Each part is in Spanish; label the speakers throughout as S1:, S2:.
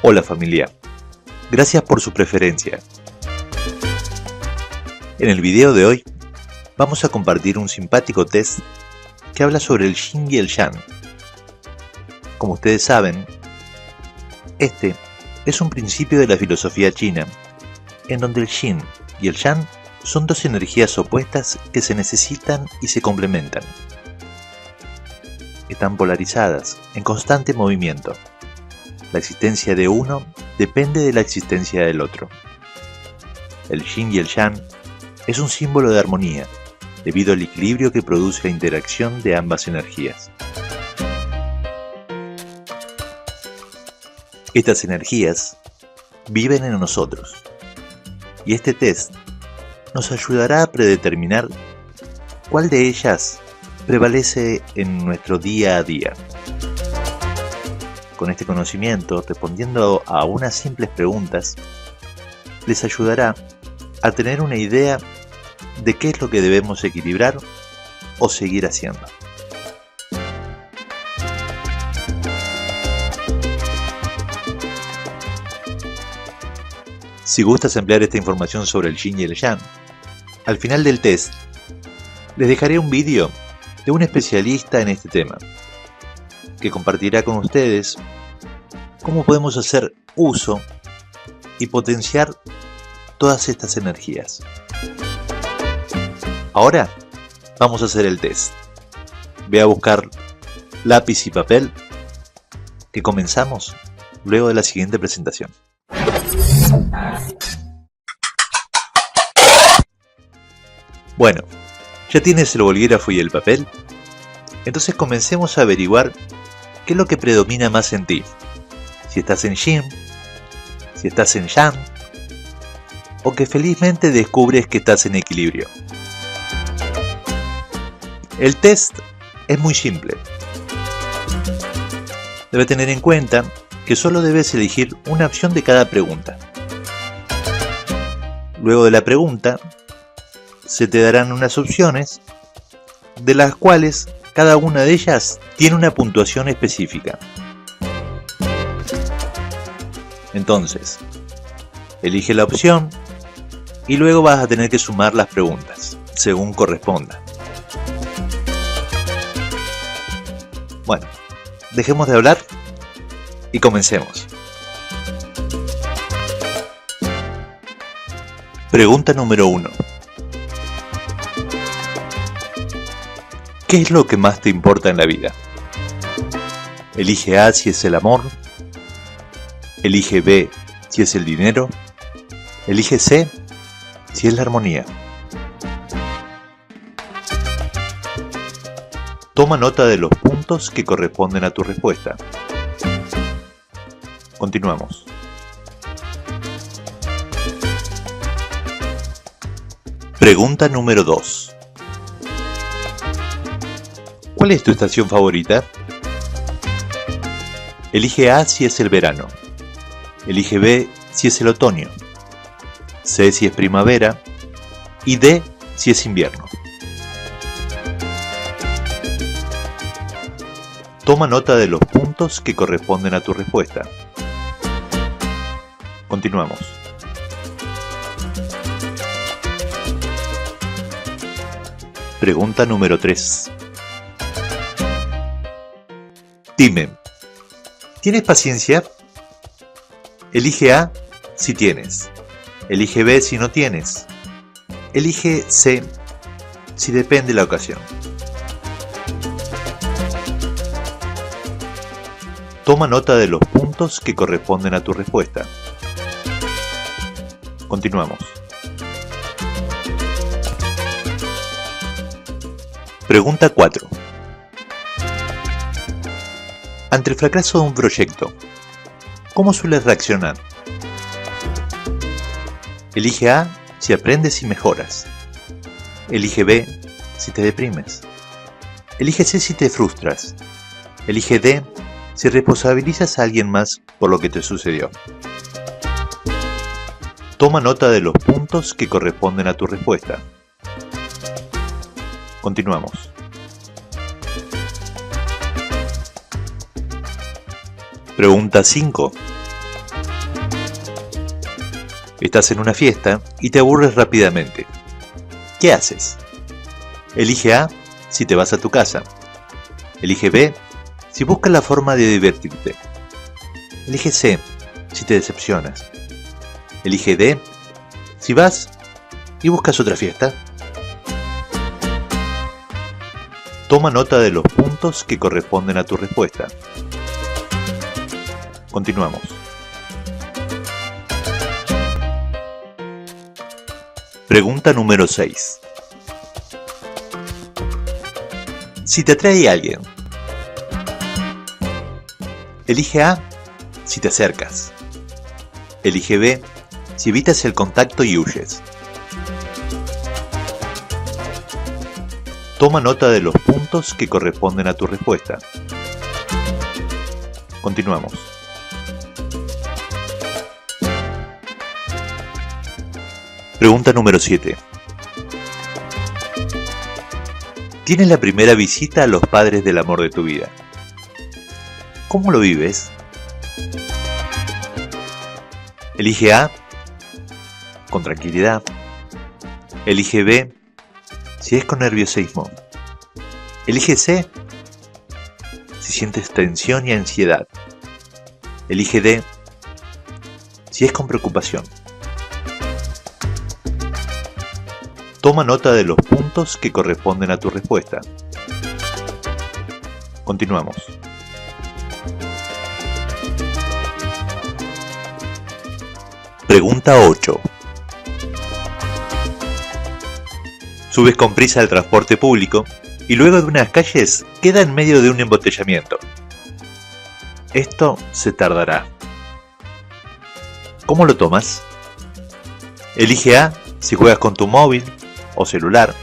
S1: Hola familia, gracias por su preferencia. En el video de hoy vamos a compartir un simpático test que habla sobre el Yin y el Yang. Como ustedes saben, este es un principio de la filosofía china, en donde el Yin y el Yang son dos energías opuestas que se necesitan y se complementan. Están polarizadas, en constante movimiento. La existencia de uno depende de la existencia del otro. El Yin y el Yang es un símbolo de armonía, debido al equilibrio que produce la interacción de ambas energías. Estas energías viven en nosotros, y este test nos ayudará a predeterminar cuál de ellas prevalece en nuestro día a día. Con este conocimiento, respondiendo a unas simples preguntas, les ayudará a tener una idea de qué es lo que debemos equilibrar o seguir haciendo. Si gustas emplear esta información sobre el Yin y el Yang, al final del test les dejaré un vídeo de un especialista en este tema, que compartirá con ustedes cómo podemos hacer uso y potenciar todas estas energías. Ahora vamos a hacer el test. Ve a buscar lápiz y papel, que comenzamos luego de la siguiente presentación. Bueno, ¿ya tienes el bolígrafo y el papel? Entonces comencemos a averiguar qué es lo que predomina más en ti. Si estás en Yin, si estás en Yang, o que felizmente descubres que estás en equilibrio. El test es muy simple. Debes tener en cuenta que solo debes elegir una opción de cada pregunta. Luego de la pregunta, se te darán unas opciones, de las cuales cada una de ellas tiene una puntuación específica. Entonces, elige la opción y luego vas a tener que sumar las preguntas, según corresponda. Bueno, dejemos de hablar y comencemos. Pregunta número 1. ¿Qué es lo que más te importa en la vida? Elige A si es el amor. Elige B si es el dinero. Elige C si es la armonía. Toma nota de los puntos que corresponden a tu respuesta. Continuamos. Pregunta número 2. ¿Cuál es tu estación favorita? Elige A si es el verano. Elige B si es el otoño. C si es primavera. Y D si es invierno. Toma nota de los puntos que corresponden a tu respuesta. Continuamos. Pregunta número 3. Dime, ¿tienes paciencia? Elige A si tienes. Elige B si no tienes. Elige C si depende la ocasión. Toma nota de los puntos que corresponden a tu respuesta. Continuamos. Pregunta 4. Ante el fracaso de un proyecto, ¿cómo sueles reaccionar? Elige A si aprendes y mejoras. Elige B si te deprimes. Elige C si te frustras. Elige D si responsabilizas a alguien más por lo que te sucedió. Toma nota de los puntos que corresponden a tu respuesta. Continuamos. Pregunta 5. Estás en una fiesta y te aburres rápidamente. ¿Qué haces? Elige A si te vas a tu casa. Elige B si buscas la forma de divertirte. Elige C si te decepcionas. Elige D si vas y buscas otra fiesta. Toma nota de los puntos que corresponden a tu respuesta. Continuamos. Pregunta número 6. Si te atrae alguien, elige A si te acercas. Elige B si evitas el contacto y huyes. Toma nota de los puntos que corresponden a tu respuesta. Continuamos. Pregunta número 7. Tienes la primera visita a los padres del amor de tu vida. ¿Cómo lo vives? Elige A, con tranquilidad. Elige B, si es con nerviosismo. Elige C, si sientes tensión y ansiedad. Elige D, si es con preocupación. Toma nota de los puntos que corresponden a tu respuesta. Continuamos. Pregunta 8. Subes con prisa al transporte público y luego de unas calles queda en medio de un embotellamiento. Esto se tardará. ¿Cómo lo tomas? Elige A si juegas con tu móvil o celular.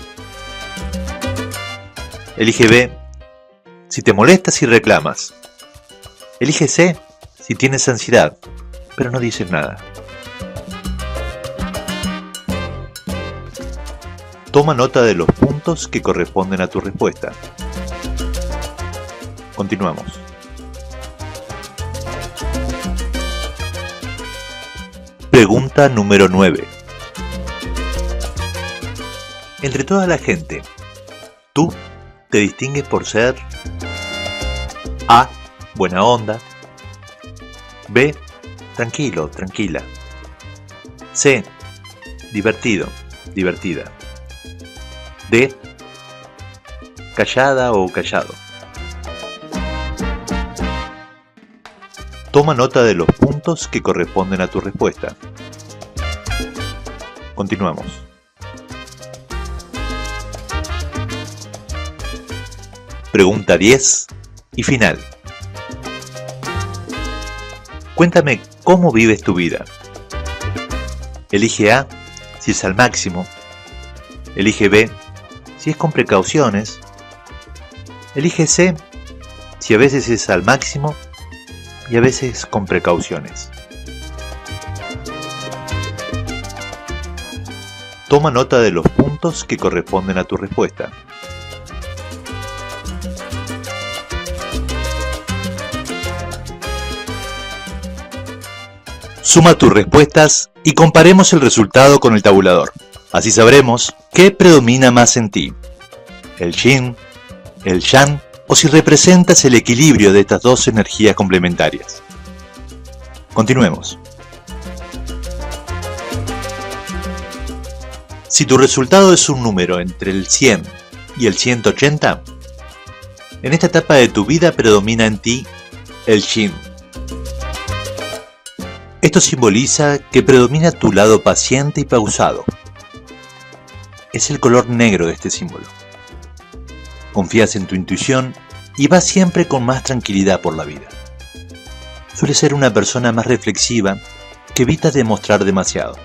S1: Elige B si te molestas y reclamas. Elige C si tienes ansiedad, pero no dices nada. Toma nota de los puntos que corresponden a tu respuesta. Continuamos. Pregunta número 9. Entre toda la gente, tú te distingues por ser A, buena onda. B, tranquilo, tranquila. C, divertido, divertida. D, callada o callado. Toma nota de los puntos que corresponden a tu respuesta. Continuamos. Pregunta 10 y final. Cuéntame cómo vives tu vida. Elige A si es al máximo. Elige B si es con precauciones. Elige C si a veces es al máximo y a veces con precauciones. Toma nota de los puntos que corresponden a tu respuesta. Suma tus respuestas y comparemos el resultado con el tabulador. Así sabremos qué predomina más en ti, el yin, el yang, o si representas el equilibrio de estas dos energías complementarias. Continuemos. Si tu resultado es un número entre el 100 y el 180, en esta etapa de tu vida predomina en ti el yin. Esto simboliza que predomina tu lado paciente y pausado. Es el color negro de este símbolo. Confías en tu intuición y vas siempre con más tranquilidad por la vida. Sueles ser una persona más reflexiva que evita demostrar demasiado.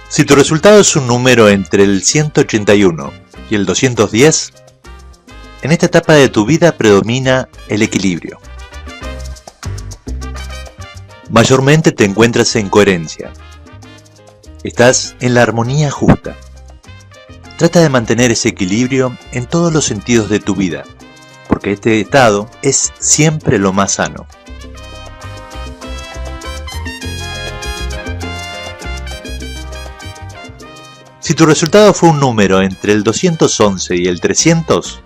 S1: Si tu resultado es un número entre el 181 y el 210, en esta etapa de tu vida predomina el equilibrio. Mayormente te encuentras en coherencia. Estás en la armonía justa. Trata de mantener ese equilibrio en todos los sentidos de tu vida, porque este estado es siempre lo más sano. Si tu resultado fue un número entre el 211 y el 300,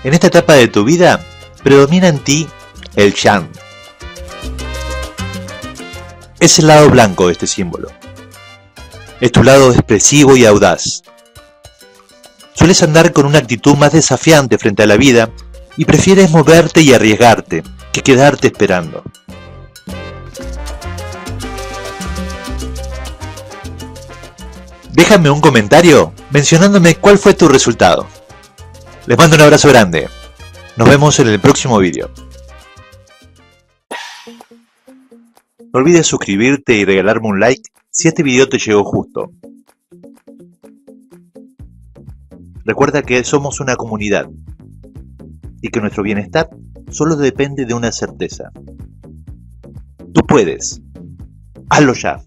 S1: en esta etapa de tu vida predomina en ti el Shan. Es el lado blanco de este símbolo. Es tu lado expresivo y audaz. Sueles andar con una actitud más desafiante frente a la vida y prefieres moverte y arriesgarte que quedarte esperando. Déjame un comentario mencionándome cuál fue tu resultado. Les mando un abrazo grande. Nos vemos en el próximo vídeo. No olvides suscribirte y regalarme un like si este video te llegó justo. Recuerda que somos una comunidad y que nuestro bienestar solo depende de una certeza. Tú puedes. Hazlo ya.